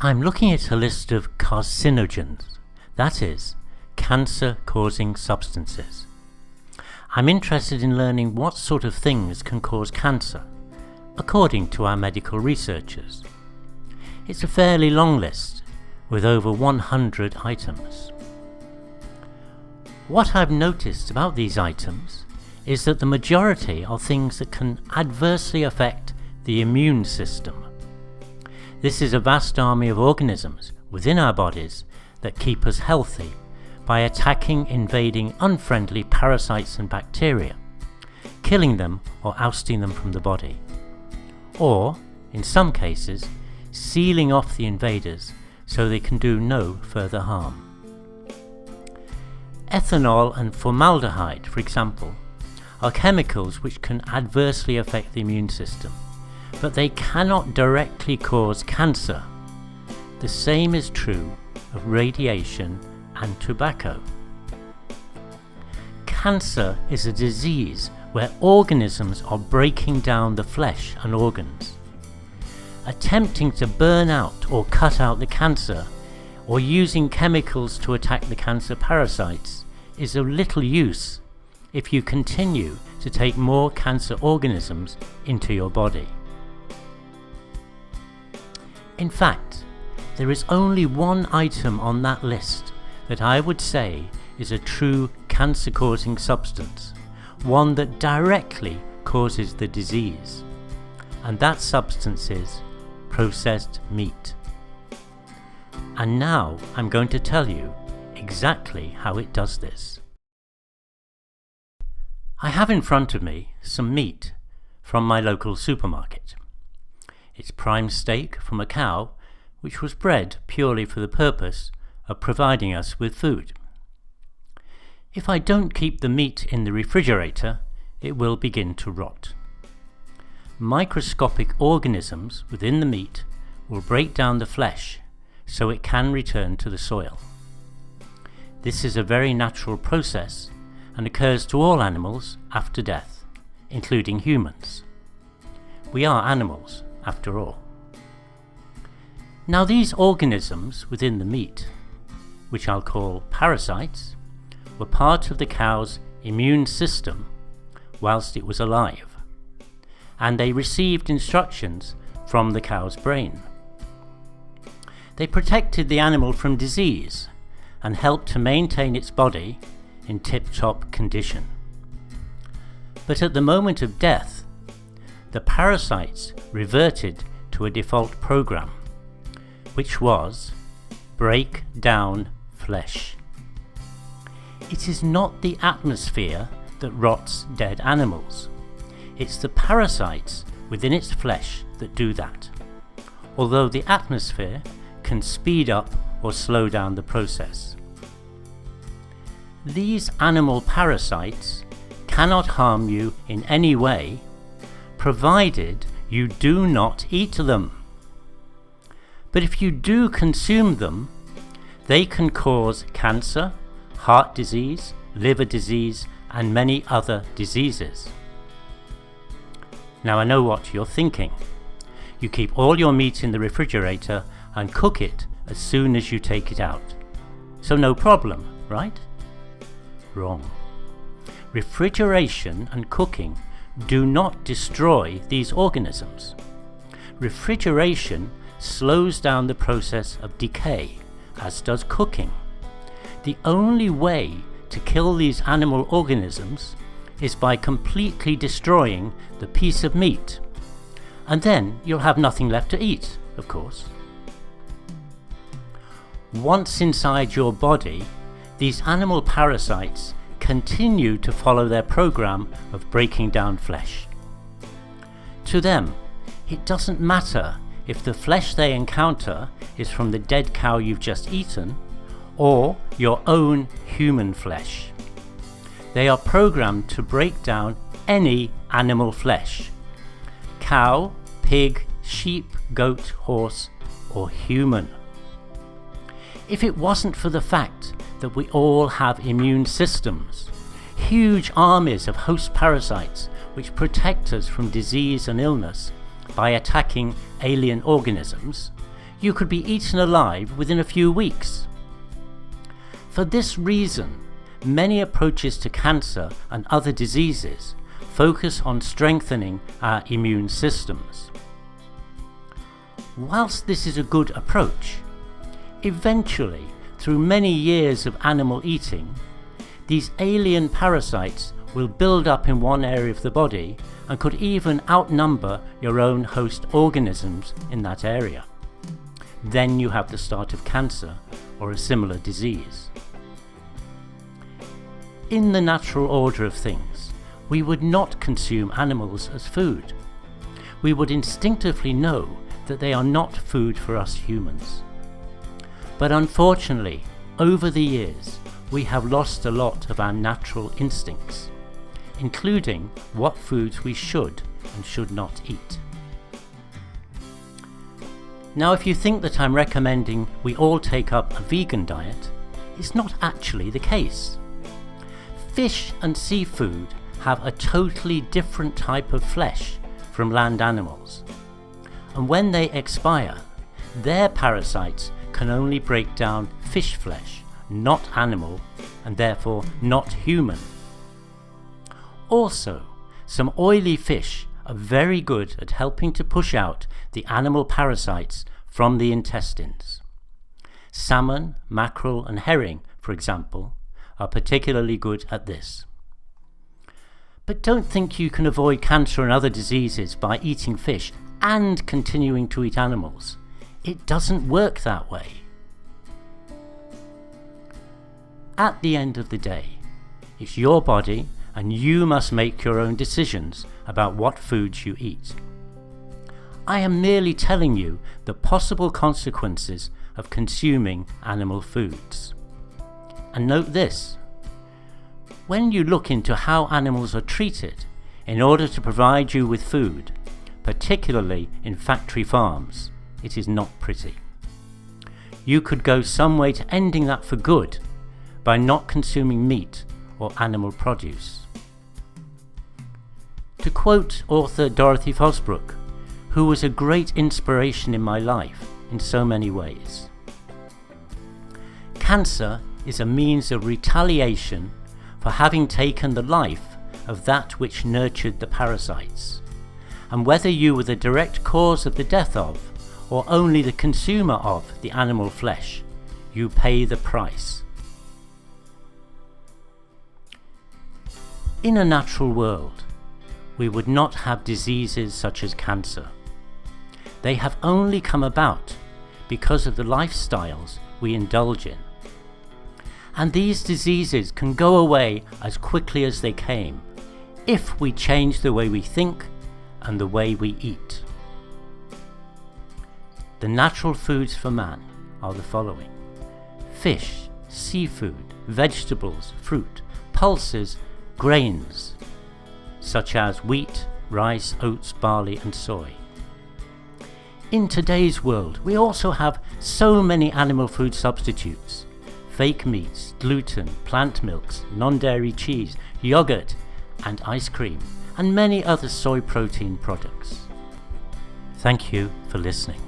I'm looking at a list of carcinogens, that is, cancer-causing substances. I'm interested in learning what sort of things can cause cancer, according to our medical researchers. It's a fairly long list, with over 100 items. What I've noticed about these items is that the majority are things that can adversely affect the immune system. This is a vast army of organisms within our bodies that keep us healthy by attacking, invading unfriendly parasites and bacteria, killing them or ousting them from the body, or, in some cases, sealing off the invaders so they can do no further harm. Ethanol and formaldehyde, for example, are chemicals which can adversely affect the immune system, but they cannot directly cause cancer. The same is true of radiation and tobacco. Cancer is a disease where organisms are breaking down the flesh and organs. Attempting to burn out or cut out the cancer, or using chemicals to attack the cancer parasites, is of little use if you continue to take more cancer organisms into your body. In fact, there is only one item on that list that I would say is a true cancer-causing substance, one that directly causes the disease, and that substance is processed meat. And now I'm going to tell you exactly how it does this. I have in front of me some meat from my local supermarket. It's prime steak from a cow which was bred purely for the purpose of providing us with food. If I don't keep the meat in the refrigerator, it will begin to rot. Microscopic organisms within the meat will break down the flesh so it can return to the soil. This is a very natural process and occurs to all animals after death, including humans. We are animals, after all. Now these organisms within the meat, which I'll call parasites, were part of the cow's immune system whilst it was alive, and they received instructions from the cow's brain. They protected the animal from disease and helped to maintain its body in tip-top condition. But at the moment of death, the parasites reverted to a default program, which was break down flesh. It is not the atmosphere that rots dead animals. It's the parasites within its flesh that do that, although the atmosphere can speed up or slow down the process. These animal parasites cannot harm you in any way, provided you do not eat them. But if you do consume them, they can cause cancer, heart disease, liver disease, and many other diseases. Now I know what you're thinking. You keep all your meat in the refrigerator and cook it as soon as you take it out. So no problem, right? Wrong. Refrigeration and cooking do not destroy these organisms. Refrigeration slows down the process of decay, as does cooking. The only way to kill these animal organisms is by completely destroying the piece of meat, and then you'll have nothing left to eat, of course. Once inside your body, these animal parasites continue to follow their program of breaking down flesh. To them, it doesn't matter if the flesh they encounter is from the dead cow you've just eaten or your own human flesh. They are programmed to break down any animal flesh: cow, pig, sheep, goat, horse, or human. If it wasn't for the fact that we all have immune systems, huge armies of host parasites which protect us from disease and illness by attacking alien organisms, you could be eaten alive within a few weeks. For this reason, many approaches to cancer and other diseases focus on strengthening our immune systems. Whilst this is a good approach, eventually, through many years of animal eating, these alien parasites will build up in one area of the body and could even outnumber your own host organisms in that area. Then you have the start of cancer or a similar disease. In the natural order of things, we would not consume animals as food. We would instinctively know that they are not food for us humans. But unfortunately, over the years, we have lost a lot of our natural instincts, including what foods we should and should not eat. Now, if you think that I'm recommending we all take up a vegan diet, it's not actually the case. Fish and seafood have a totally different type of flesh from land animals, and when they expire, their parasites can only break down fish flesh, not animal, and therefore not human. Also, some oily fish are very good at helping to push out the animal parasites from the intestines. Salmon, mackerel, and herring, for example, are particularly good at this. But don't think you can avoid cancer and other diseases by eating fish and continuing to eat animals. It doesn't work that way. At the end of the day, it's your body and you must make your own decisions about what foods you eat. I am merely telling you the possible consequences of consuming animal foods. And note this: when you look into how animals are treated in order to provide you with food, particularly in factory farms, it is not pretty. You could go some way to ending that for good by not consuming meat or animal produce. To quote author Dorothy Fosbrook, who was a great inspiration in my life in so many ways, cancer is a means of retaliation for having taken the life of that which nurtured the parasites, and whether you were the direct cause of the death of, or only the consumer of, the animal flesh, you pay the price. In a natural world, we would not have diseases such as cancer. They have only come about because of the lifestyles we indulge in. And these diseases can go away as quickly as they came if we change the way we think and the way we eat. The natural foods for man are the following: fish, seafood, vegetables, fruit, pulses, grains, such as wheat, rice, oats, barley, and soy. In today's world, we also have so many animal food substitutes: fake meats, gluten, plant milks, non-dairy cheese, yogurt, and ice cream, and many other soy protein products. Thank you for listening.